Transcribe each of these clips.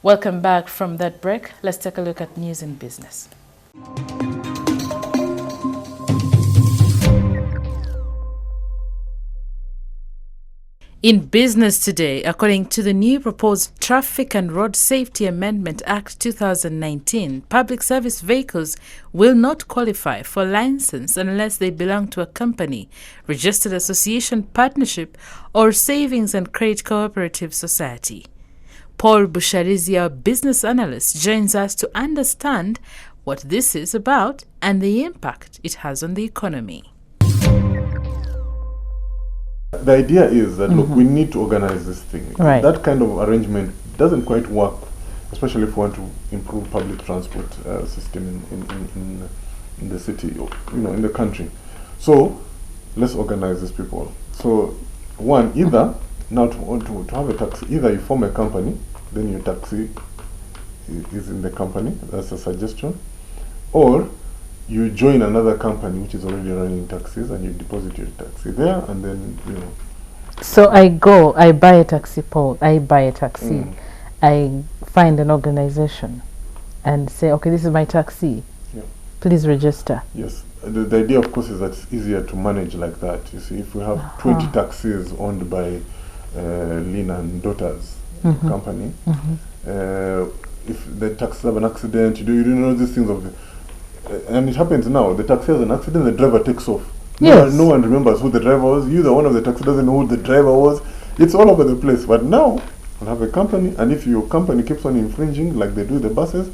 Welcome back from that break. Let's take a look at news in business. In business today, according to the new proposed Traffic and Road Safety Amendment Act 2019, public service vehicles will not qualify for license unless they belong to a company, registered association, partnership, or savings and credit cooperative society. Paul Busharizi, our business analyst, joins us to understand what this is about and the impact it has on the economy. The idea is that, look, we need to organize this thing. Right. That kind of arrangement doesn't quite work, especially if we want to improve public transport system in the city, or, in the country. So let's organize these people. So one, either now to have a taxi, either you form a company, then your taxi is in the company. That's a suggestion. Or you join another company which is already running taxis and you deposit your taxi there, and then, So I buy a taxi, Paul. I buy a taxi. I find an organization and say, okay, this is my taxi. Yeah. Please register. Yes. The idea, of course, is that it's easier to manage like that. You see, if we have 20 taxis owned by Lina and Daughters company, if the taxis have an accident, you don't know these things of and it happens now. The taxi has an accident, the driver takes off. Yes. No one remembers who the driver was. You, the one of the taxi, doesn't know who the driver was. It's all over the place. But now, we'll have a company, and if your company keeps on infringing, like they do the buses,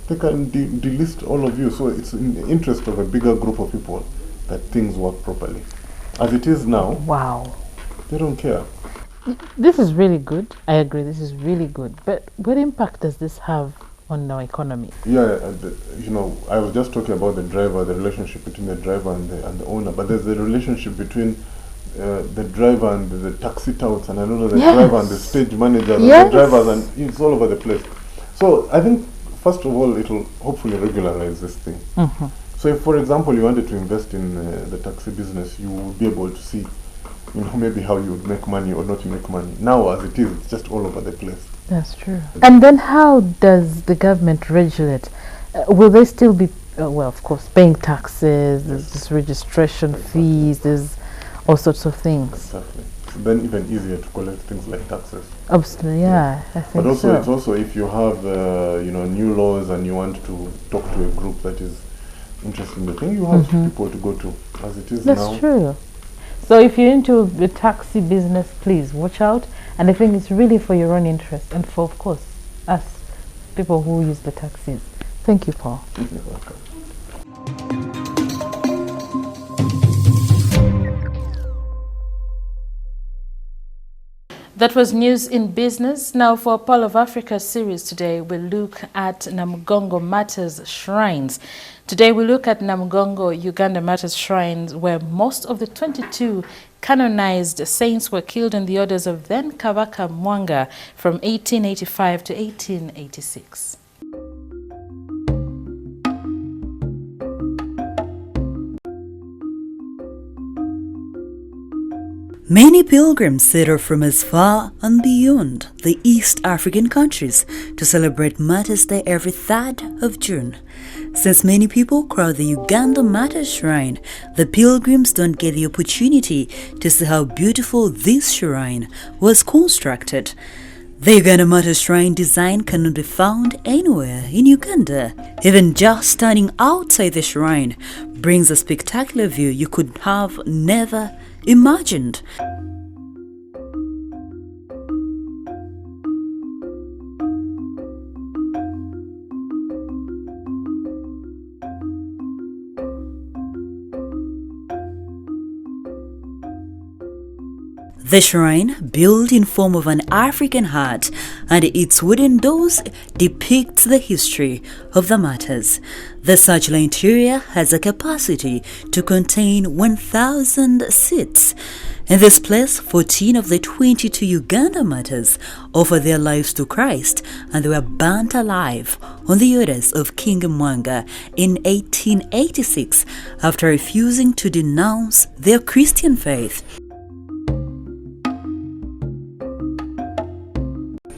they can delist all of you. So it's in the interest of a bigger group of people that things work properly. As it is now, Wow. they don't care. This is really good. I agree. This is really good. But what impact does this have on our economy? Yeah, I was just talking about the driver, the relationship between the driver and the owner, but there's the relationship between the driver and the taxi touts, and the driver and the stage managers, and the drivers, and it's all over the place. So I think, first of all, it will hopefully regularize this thing. So if, for example, you wanted to invest in the taxi business, you will be able to see, maybe how you would make money or not make money. Now, as it is, it's just all over the place. That's true. And then how does the government regulate? Will they still be, of course, paying taxes, there's this registration fees, there's all sorts of things. Exactly. So then even easier to collect things like taxes. Absolutely, yeah. I think but also, so. it's also if you have, new laws and you want to talk to a group that is interested in the thing, you have people to go to, as it is now. That's true. So if you're into the taxi business, please watch out. And I think it's really for your own interest and for, of course, us, people who use the taxis. Thank you, Paul. You're welcome. That was news in business. Now for Pearl of Africa series today, we'll look at Namugongo Matters Shrines. Today we look at Namugongo Uganda Matters Shrines, where most of the 22 canonized saints were killed in the orders of then Kabaka Mwanga from 1885 to 1886. Many pilgrims set off from as far and beyond the East African countries to celebrate Martyrs' Day every 3rd of June. Since many people crowd the Uganda Martyrs Shrine, the pilgrims don't get the opportunity to see how beautiful this shrine was constructed. The Uganda Martyrs Shrine design cannot be found anywhere in Uganda. Even just standing outside the shrine brings a spectacular view you could have never imagined. The shrine, built in form of an African heart, and its wooden doors depicts the history of the martyrs. The circular interior has a capacity to contain 1,000 seats. In this place, 14 of the 22 Uganda martyrs offered their lives to Christ, and they were burnt alive on the orders of King Mwanga in 1886 after refusing to denounce their Christian faith.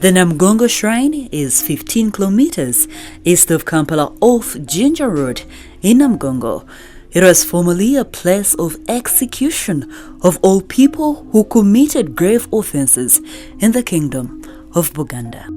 The Namgongo Shrine is 15 kilometers east of Kampala off Jinja Road in Namgongo. It was formerly a place of execution of all people who committed grave offenses in the Kingdom of Buganda.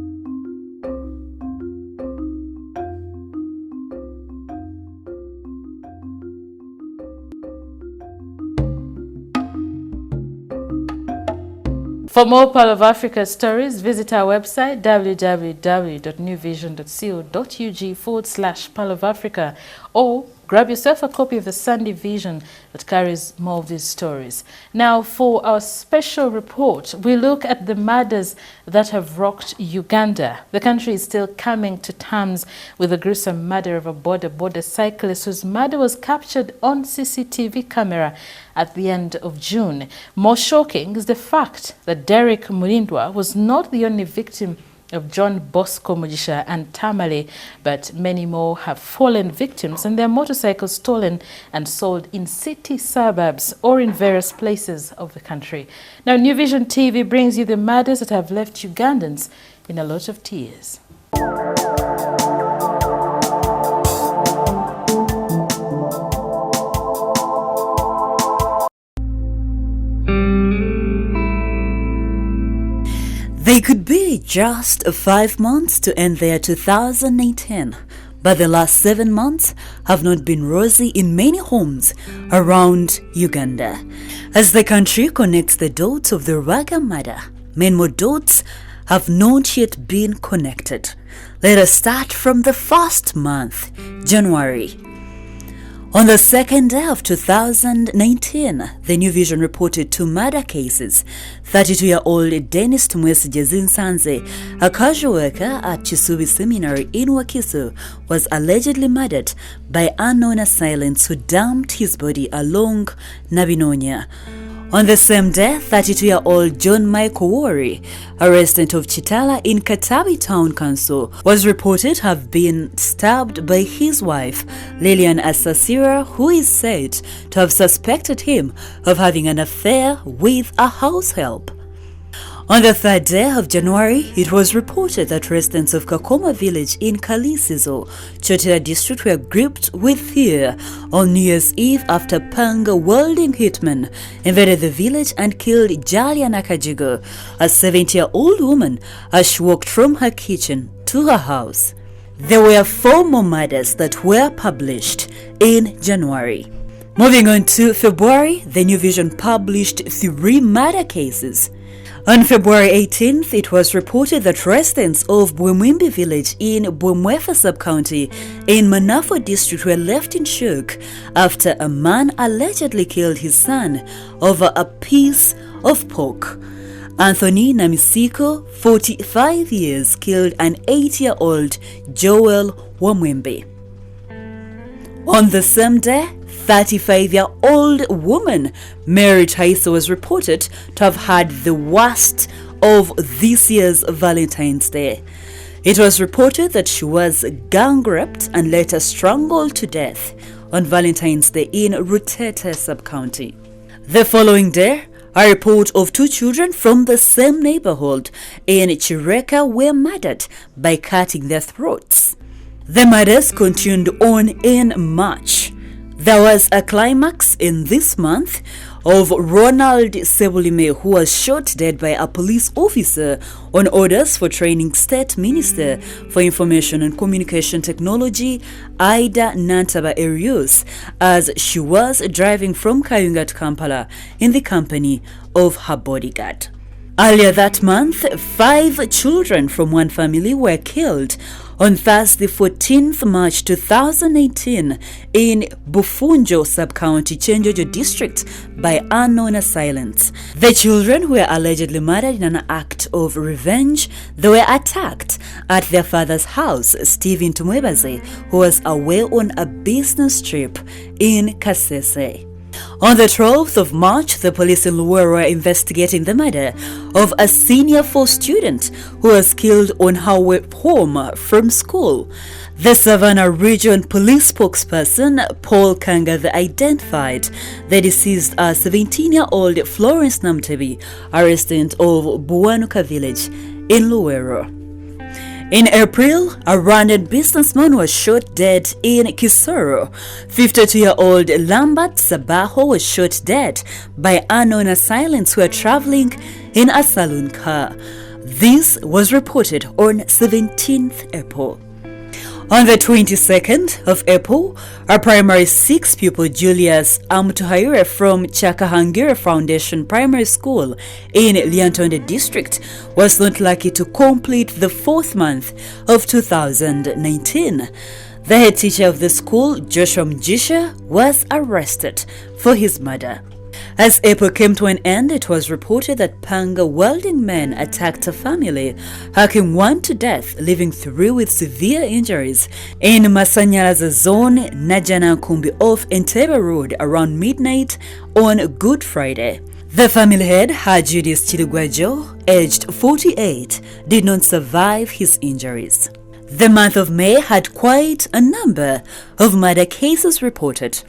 For more Pearl of Africa stories, visit our website www.newvision.co.ug/Pearl of Africa, or grab yourself a copy of the Sunday Vision that carries more of these stories. Now, for our special report, we look at the murders that have rocked Uganda. The country is still coming to terms with the gruesome murder of a border cyclist whose murder was captured on CCTV camera at the end of June. More shocking is the fact that Derek Murindwa was not the only victim of John Bosco Mujisha and Tamale, but many more have fallen victims and their motorcycles stolen and sold in city suburbs or in various places of the country. Now, New Vision TV brings you the murders that have left Ugandans in a lot of tears. They could be just 5 months to end their 2018, but the last 7 months have not been rosy in many homes around Uganda. As the country connects the dots of the Raga murder, many more dots have not yet been connected. Let us start from the first month, January. On the second day of 2019, the New Vision reported 2 murder cases. 32-year-old Dennis Tumwesige Zinsanze, a casual worker at Chisubi Seminary in Wakiso, was allegedly murdered by unknown assailants who dumped his body along Nabinonia. On the same day, 32-year-old John Michael Wari, a resident of Chitala in Katabi Town Council, was reported to have been stabbed by his wife, Lillian Asasira, who is said to have suspected him of having an affair with a house help. On the third day of January, it was reported that residents of Kakoma village in Kalisizo, Chotera district, were gripped with fear on New Year's Eve after Panga welding hitmen invaded the village and killed Jalia Nakajigo, a 70-year-old woman, as she walked from her kitchen to her house. There were 4 more murders that were published in January. Moving on to February, the New Vision published 3 murder cases. On February 18th, it was reported that residents of Bwemwimbi village in Bwemwefa sub-county in Manafo district were left in shock after a man allegedly killed his son over a piece of pork. Anthony Namisiko, 45 years, killed an 8-year-old Joel Wamwembe. On the same day, 35-year-old woman Mary Taisa was reported to have had the worst of this year's Valentine's Day. It was reported that she was gang raped and later strangled to death on Valentine's Day in Rutete sub-county. The following day, a report of 2 children from the same neighborhood in Chireka were murdered by cutting their throats. The murders continued on in March. There was a climax in this month of Ronald Sebulime, who was shot dead by a police officer on orders for training State Minister for Information and Communication Technology, Ida Nantaba Erius, as she was driving from Kayunga to Kampala in the company of her bodyguard. Earlier that month, 5 children from one family were killed on Thursday, 14th March 2018 in Bufunjo sub-county, Chenjojo district by unknown assailants. The children were allegedly murdered in an act of revenge. They were attacked at their father's house, Stephen Tumwebaze, who was away on a business trip in Kasese. On the 12th of March, the police in Luwero were investigating the murder of a senior 4 student who was killed on her way home from school. The Savannah Region Police spokesperson, Paul Kanga, identified the deceased as 17-year-old Florence Namtebi, a resident of Buwanuka village in Luero. In April, a Rwandan businessman was shot dead in Kisoro. 52-year-old Lambert Sabaho was shot dead by unknown assailants who were traveling in a saloon car. This was reported on 17th April. On the 22nd of April, a primary 6 pupil Julius Amutuhaire from Chakahangire Foundation Primary School in Lyantonde district was not lucky to complete the 4th month of 2019. The head teacher of the school, Joshua Mjisha, was arrested for his murder. As April came to an end, it was reported that Panga welding men attacked a family, hacking one to death, leaving 3 with severe injuries in Masanyalaza zone, Najana Kumbi off Entebbe Road around midnight on Good Friday. The family head, Hajudis Chilugwajo, aged 48, did not survive his injuries. The month of May had quite a number of murder cases reported.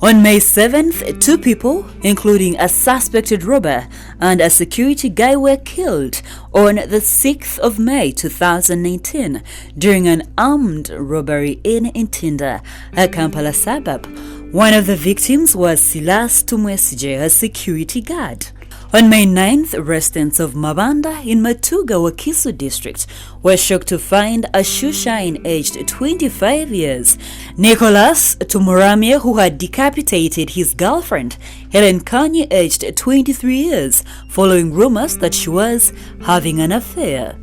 On May 7th, 2 people, including a suspected robber and a security guy, were killed on the 6th of May 2019 during an armed robbery in Intinda, a Kampala suburb. One of the victims was Silas Tumwesije, a security guard. On May 9th, residents of Mabanda in Matuga, Wakiso district were shocked to find a shoeshine aged 25 years, Nicholas Tumuramia, who had decapitated his girlfriend, Helen Kanye, aged 23 years, following rumors that she was having an affair.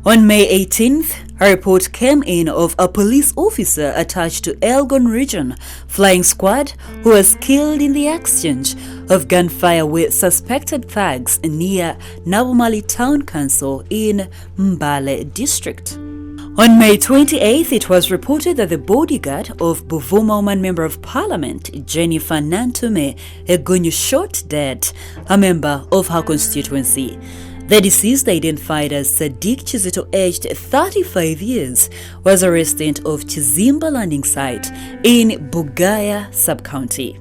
On May 18th, a report came in of a police officer attached to Elgon Region Flying Squad who was killed in the exchange of gunfire with suspected thugs near Nabumali Town Council in Mbale District. On May 28th, it was reported that the bodyguard of Buvuma Woman Member of Parliament, Jennifer Nantume Egunyu, shot dead a member of her constituency. The deceased, identified as Sadiq Chizito, aged 35 years, was a resident of Chizimba landing site in Bugaya sub-county.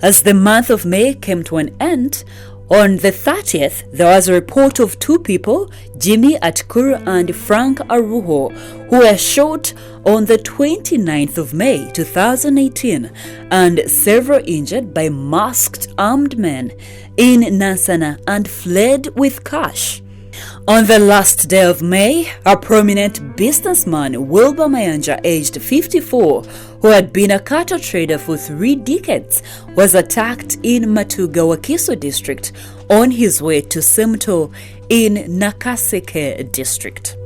As the month of May came to an end, on the 30th, there was a report of 2 people, Jimmy Atkuru and Frank Aruho, who were shot on the 29th of May 2018 and several injured by masked armed men in Nansana and fled with cash. On the last day of May, a prominent businessman, Wilbur Mayanja, aged 54, who had been a cattle trader for 3 decades, was attacked in Matuga, Wakiso district on his way to Semto in Nakaseke district.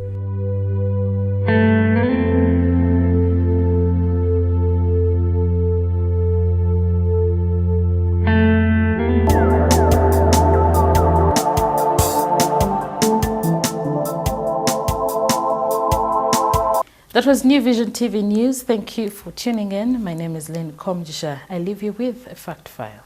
That was New Vision TV News. Thank you for tuning in. My name is Lynn Komjisha. I leave you with a fact file.